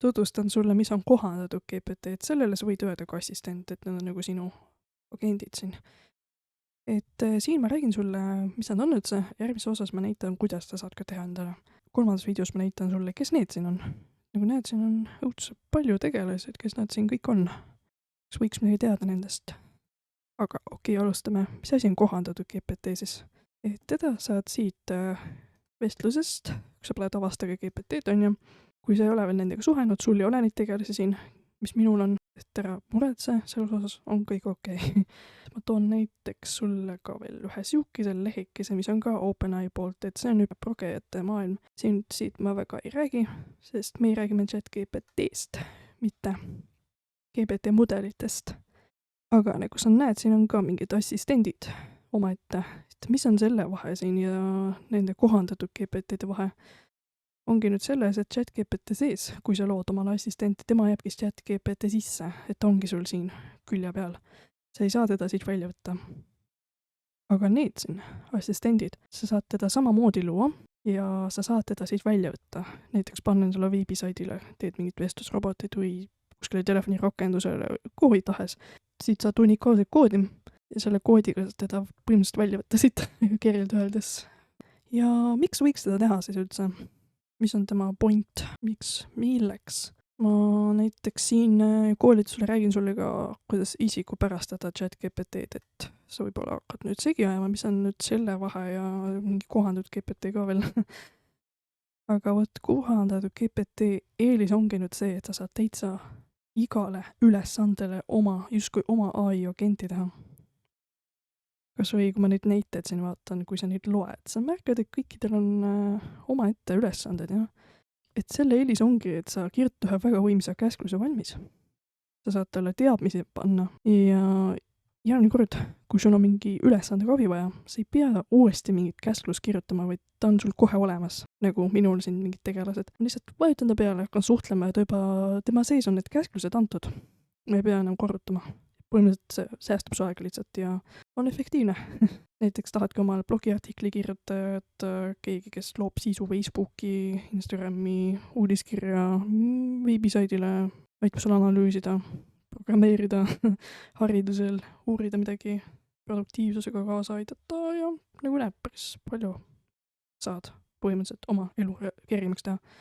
tutvustan sulle, mis on kohandatud GPT, et sellele sa võid öelda ka assistent, et nad on nagu sinu agendid siin. Siin ma räägin sulle, mis nad on üldse, järgmises osas ma näitan, kuidas sa saad ka teha endale. 3. videos ma näitan sulle, kes need siin on. Nagu näed, siin on õudselt palju tegelasi, et kes nad siin kõik on. Kas võiks midagi teada nendest? Aga okei, alustame. Mis asi on kohandatud GPT siis? Teda saad siit vestlusest, kui sa pole tavastage GPT-d, on ju. Kui sa ei ole veel nendega suhenud, sul ei ole neid tegelasi siin, mis minul on, et ära muretse, selles osas on kõik okei. Ma toon näiteks sulle ka veel ühe siukese lehekese, mis on ka OpenAI poolt, et see on juba progejate maailm. Siit ma väga ei räägi, sest me räägime ChatGPT-st, mitte GPT mudelitest. Aga nagu sa näed, siin on ka mingid assistendid omaette, et mis on selle vahe siin ja nende kohandatud GPT-de vahe. Ongi nüüd selles, et ChatGPT sees, kui sa lood omale assistenti, tema jääbki ChatGPT sisse, et ongi sul siin külje peal. Sa ei saa teda siit välja võtta. Aga need siin, assistendid, sa saad teda samamoodi luua ja sa saad teda siit välja võtta. Näiteks panen sulle veebisaidile, teed mingit vestlusrobotit või kuskile telefonirakendusele, kuhu tahes. Siit saad unikaalset koodi ja selle koodiga saad teda põhimõtteliselt välja võtta siit kirjeld öeldes. Ja miks võiks seda teha siis üldse? Mis on tema point? Milleks? Ma näiteks siin koolitusele räägin sulle ka, kuidas isikupärastada ChatGPT-d, et sa võib-olla hakkad nüüd segi ajama, mis on nüüd selle vahe ja mingi kohandatud GPT ka veel. Aga kohandatud GPT eelis ongi nüüd see, et sa saad täitsa igale ülesandele justkui oma AI agenti teha. Kas või, kui ma neid näiteid siin vaatan, kui sa neid loed, sa märkad, et kõikidel on omaette ülesanded, jah. Et selle eelis ongi, et sa kirjutad ühe väga võimsa käskluse valmis. Sa saad talle teadmisi panna ja järgmine kord, kui sul on mingi ülesandega abi vaja, sa ei pea uuesti mingit käsklust kirjutama, vaid ta on sul kohe olemas, nagu minul siin mingid tegelased. Lihtsalt vajutan ta peale, hakkan suhtlema ja tema sees on need käsklused antud. Ma ei pea enam korrutama. Põhimõtteliselt see säästab su aega lihtsalt ja on efektiivne. Näiteks tahadki omal blogiartikli kirjutada, et keegi, kes loob sisu Facebooki, Instagrami, uudiskirja, veebisaidile, aitab sul analüüsida, programmeerida haridusel, uurida midagi, produktiivsusega kaasa aidata ja nagu näeb, päris palju saad põhimõtteliselt oma elu keerimaks teha.